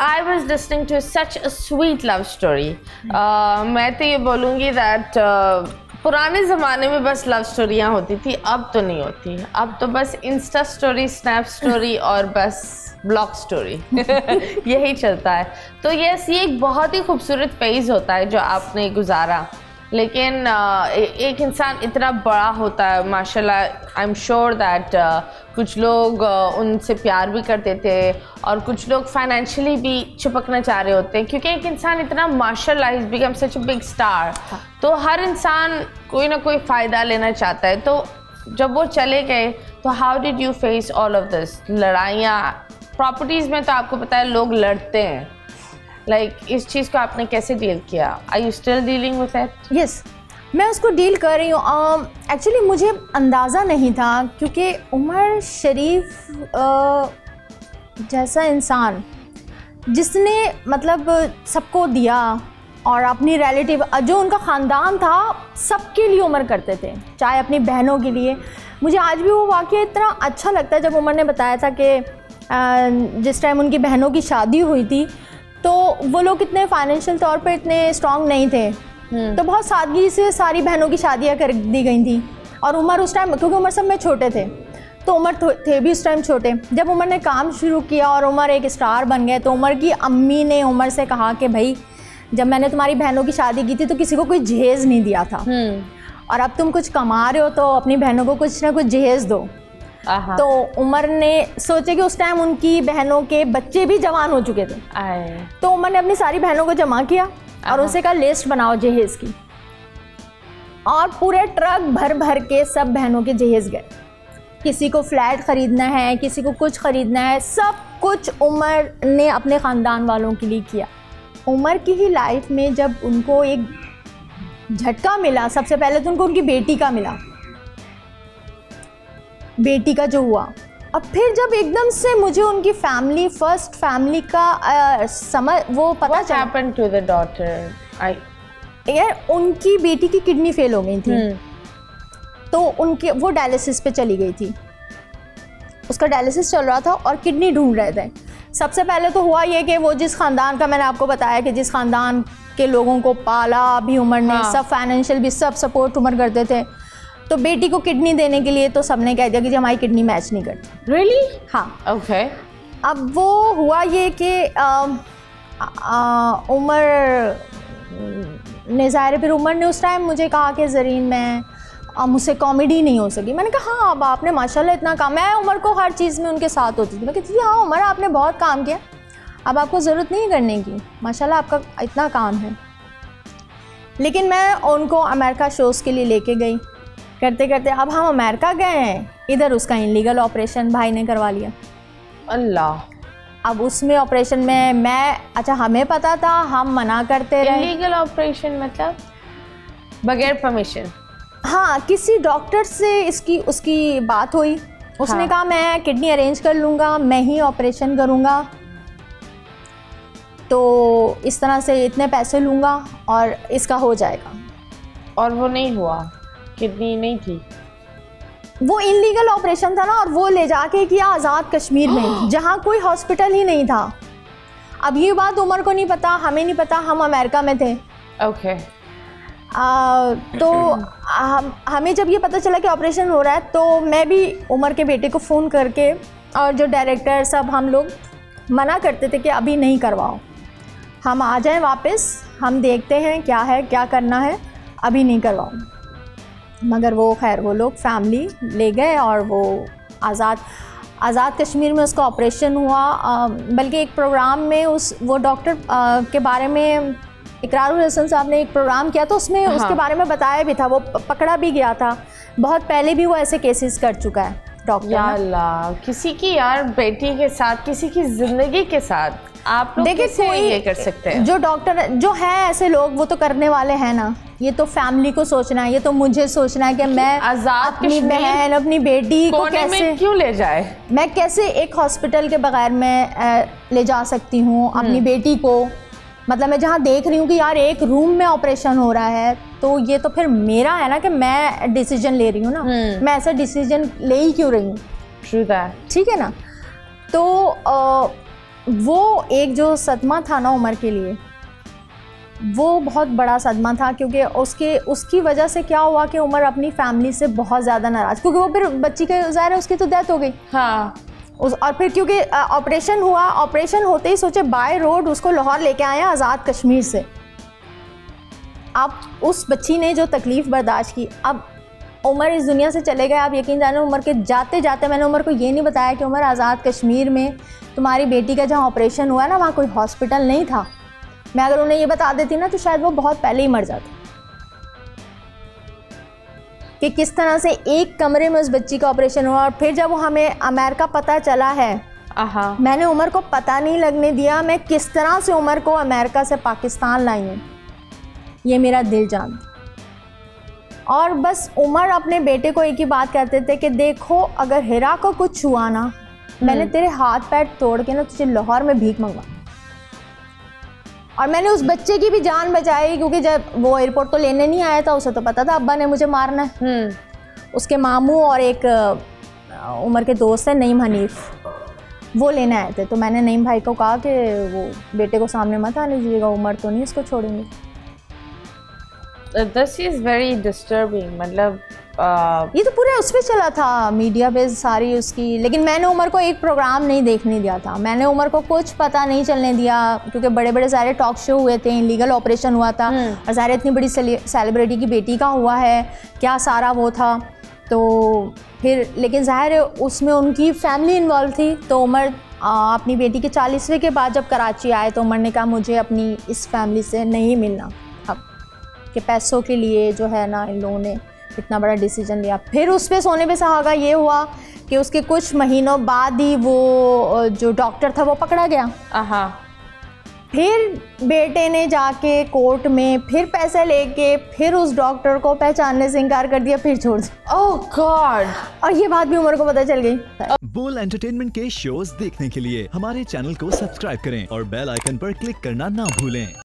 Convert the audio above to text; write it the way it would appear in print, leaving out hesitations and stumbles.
I was listening to such a sweet love story. मैं तो ये बोलूँगी that पुराने ज़माने में बस लव स्टोरियाँ होती थी, अब तो नहीं होती। अब तो बस इंस्टा स्टोरी, स्नैप स्टोरी और बस ब्लॉग स्टोरी यही चलता है। तो यस, ये एक बहुत ही खूबसूरत फेज़ होता है जो आपने गुजारा, लेकिन एक इंसान इतना बड़ा होता है माशाल्लाह। आई एम श्योर दैट कुछ लोग उनसे प्यार भी करते थे और कुछ लोग फाइनेंशियली भी चिपकना चाह रहे होते हैं, क्योंकि एक इंसान इतना माशाल्लाह is become such a big star, तो हर इंसान कोई ना कोई फ़ायदा लेना चाहता है। तो जब वो चले गए तो how did you face all of this? लड़ाइयाँ प्रॉपर्टीज़ में तो आपको पता है लोग लड़ते हैं, इस चीज़ को आपने कैसे डील किया? Are you still dealing with it? Yes, मैं उसको डील कर रही हूँ। एक्चुअली मुझे अंदाज़ा नहीं था, क्योंकि उमर शरीफ जैसा इंसान जिसने मतलब सबको दिया और अपनी रिलेटिव जो उनका ख़ानदान था सबके लिए उमर करते थे, चाहे अपनी बहनों के लिए। मुझे आज भी वो वाक़या इतना अच्छा लगता है जब उमर ने बताया था कि जिस टाइम उनकी बहनों की शादी हुई थी तो वो लोग इतने फाइनेंशियल तौर पर इतने स्ट्रॉन्ग नहीं थे, तो बहुत सादगी से सारी बहनों की शादियां कर दी गई थी। और उमर उस टाइम, क्योंकि उमर सब में छोटे थे, तो उमर थे भी उस टाइम छोटे। जब उमर ने काम शुरू किया और उमर एक स्टार बन गए, तो उमर की अम्मी ने उमर से कहा कि भाई जब मैंने तुम्हारी बहनों की शादी की थी तो किसी को कोई जहेज़ नहीं दिया था, और अब तुम कुछ कमा रहे हो तो अपनी बहनों को कुछ ना कुछ जहेज़ दो। तो उमर ने सोचे कि उस टाइम उनकी बहनों के बच्चे भी जवान हो चुके थे, तो उमर ने अपनी सारी बहनों को जमा किया और उनसे कहा लिस्ट बनाओ जहेज़ की, और पूरे ट्रक भर भर के सब बहनों के जहेज़ गए। किसी को फ्लैट ख़रीदना है, किसी को कुछ ख़रीदना है, सब कुछ उमर ने अपने ख़ानदान वालों के लिए किया। उमर की ही लाइफ में जब उनको एक झटका मिला, सबसे पहले तो उनको उनकी बेटी का मिला, बेटी का जो हुआ, और फिर जब एकदम से मुझे उनकी फैमिली, फर्स्ट फैमिली का समझ वो पता चला। What happened to the daughter? यार उनकी बेटी की किडनी फेल हो गई थी, तो उनके वो डायलिसिस पे चली गई थी, उसका डायलिसिस चल रहा था और किडनी ढूंढ रहे थे। सबसे पहले तो हुआ ये कि वो जिस ख़ानदान का, मैंने आपको बताया कि जिस ख़ानदान के लोगों को पाला भी उमर ने, सब फाइनेंशियल भी सब सपोर्ट उमर करते थे, तो बेटी को किडनी देने के लिए तो सबने कह दिया कि जी हमारी किडनी मैच नहीं करती। रियली? हाँ। ओके। अब वो हुआ ये कि उमर ने ज़ाहिर, फिर उमर ने उस टाइम मुझे कहा कि ज़रीन मैं मुझसे कॉमेडी नहीं हो सकी। मैंने कहा हाँ, अब आपने माशाल्लाह इतना काम, मैं उमर को हर चीज़ में उनके साथ होती थी, मैं कहती थी हाँ उमर आपने बहुत काम किया, अब आपको ज़रूरत नहीं करने की, माशाल्लाह आपका इतना काम है। लेकिन मैं उनको अमेरिका शोज़ के लिए लेके गई, करते करते अब हम अमेरिका गए हैं, इधर उसका इनलीगल ऑपरेशन भाई ने करवा लिया। अल्लाह। अब उसमें ऑपरेशन में मैं, अच्छा हमें पता था, हम मना करते रहे। इनलीगल ऑपरेशन मतलब बगैर परमिशन? हाँ, किसी डॉक्टर से इसकी उसकी बात हुई, उसने कहा मैं किडनी अरेंज कर लूँगा, मैं ही ऑपरेशन करूँगा, तो इस तरह से इतने पैसे लूँगा और इसका हो जाएगा। और वो नहीं हुआ, किडनी नहीं थी, वो इनलीगल ऑपरेशन था ना, और वो ले जाके किया आज़ाद कश्मीर में, जहाँ कोई हॉस्पिटल ही नहीं था। अब ये बात उमर को नहीं पता, हमें नहीं पता, हम अमेरिका में थे। ओके। तो हमें जब ये पता चला कि ऑपरेशन हो रहा है, तो मैं भी उमर के बेटे को फ़ोन करके, और जो डायरेक्टर सब, हम लोग मना करते थे कि अभी नहीं करवाओ, हम आ जाएं वापस, हम देखते हैं क्या है, क्या करना है, अभी नहीं करवाओ। मगर वो खैर वो लोग फैमिली ले गए और वो आज़ाद कश्मीर में उसका ऑपरेशन हुआ। बल्कि एक प्रोग्राम में वो डॉक्टर के बारे में इकरारुल हसन साहब ने एक प्रोग्राम किया, तो उसमें उसके बारे में बताया भी था, वो पकड़ा भी गया था, बहुत पहले भी वो ऐसे केसेस कर चुका है डॉक्टर। या अल्लाह, किसी की यार बेटी के साथ, किसी की ज़िंदगी के साथ आप लोग कैसे ये कर सकते हैं? जो डॉक्टर जो है ऐसे लोग, वो तो करने वाले हैं ना। ये तो फैमिली को सोचना है, ये तो मुझे सोचना है कि मैं अपनी बहन, अपनी बेटी को कैसे क्यों ले जाए, मैं कैसे एक हॉस्पिटल के बगैर मैं ले जा सकती हूँ अपनी बेटी को। मतलब मैं जहाँ देख रही हूँ कि यार एक रूम में ऑपरेशन हो रहा है, तो ये तो फिर मेरा है ना कि मैं डिसीजन ले रही हूँ ना, मैं ऐसा डिसीजन ले ही क्यों रही हूँ, ठीक है ना। तो वो एक जो सदमा था ना उमर के लिए, वो बहुत बड़ा सदमा था, क्योंकि उसकी वजह से क्या हुआ कि उमर अपनी फैमिली से बहुत ज़्यादा नाराज़, क्योंकि वो फिर बच्ची के ज़ाहिर है उसकी तो डेथ हो गई। हाँ। और फिर क्योंकि ऑपरेशन हुआ, ऑपरेशन होते ही सोचे बाय रोड उसको लाहौर लेके आए आज़ाद कश्मीर से। अब उस बच्ची ने जो तकलीफ़ बर्दाश्त की, अब उमर इस दुनिया से चले गए। आप यकीन जाने उमर के जाते जाते मैंने उमर को ये नहीं बताया कि उमर आज़ाद कश्मीर में तुम्हारी बेटी का जहाँ ऑपरेशन हुआ ना, वहाँ कोई हॉस्पिटल नहीं था। मैं अगर उन्हें ये बता देती ना तो शायद वो बहुत पहले ही मर जाती। कि किस तरह से एक कमरे में उस बच्ची का ऑपरेशन हुआ। और फिर जब वो हमें अमेरिका पता चला है, मैंने उमर को पता नहीं लगने दिया मैं किस तरह से उमर को अमेरिका से पाकिस्तान लाई हूँ, ये मेरा दिल जानता। और बस उमर अपने बेटे को एक ही बात कहते थे कि देखो अगर हिरा को कुछ हुआ ना, मैंने तेरे हाथ पैर तोड़ के ना तुझे लाहौर में भीख मंगवा। और मैंने उस बच्चे की भी जान बचाई, क्योंकि जब वो एयरपोर्ट तो लेने नहीं आया था, उसे तो पता था अब्बा ने मुझे मारना है। उसके मामू और एक उमर के दोस्त है नईम हनीफ, वो लेने आए थे। तो मैंने नईम भाई को कहा कि वो बेटे को सामने मत आने दीजिएगा, उमर तो नहीं इसको छोड़ेंगे। This is very disturbing. मतलब ये तो पूरे उस पर चला था मीडिया पे सारी उसकी, लेकिन मैंने उमर को एक प्रोग्राम नहीं देखने दिया था। मैंने उमर को कुछ पता नहीं चलने दिया, क्योंकि बड़े बड़े सारे टॉक शो हुए थे, इलीगल ऑपरेशन हुआ था और सारे इतनी बड़ी सेलिब्रिटी की बेटी का हुआ है, क्या सारा वो था। तो फिर लेकिन ज़ाहिर है उसमें उनकी फैमिली इन्वॉल्व थी। तो उमर अपनी बेटी के 40वें के बाद जब कराची आए तो उमर ने कहा मुझे अपनी इस फैमिली से नहीं मिलना अब, कि पैसों के लिए जो है ना इन लोगों ने इतना बड़ा डिसीजन लिया। फिर उस पे सोने पे सुहागा ये हुआ कि उसके कुछ महीनों बाद ही वो जो डॉक्टर था वो पकड़ा गया। फिर बेटे ने जाके कोर्ट में फिर पैसे लेके फिर उस डॉक्टर को पहचानने से इनकार कर दिया, फिर छोड़ दिया। ओह गॉड। और ये बात भी उमर को पता चल गई। बोल एंटरटेनमेंट के शोज देखने के लिए हमारे चैनल को सब्सक्राइब करें और बेल आइकन पर क्लिक करना ना भूलें।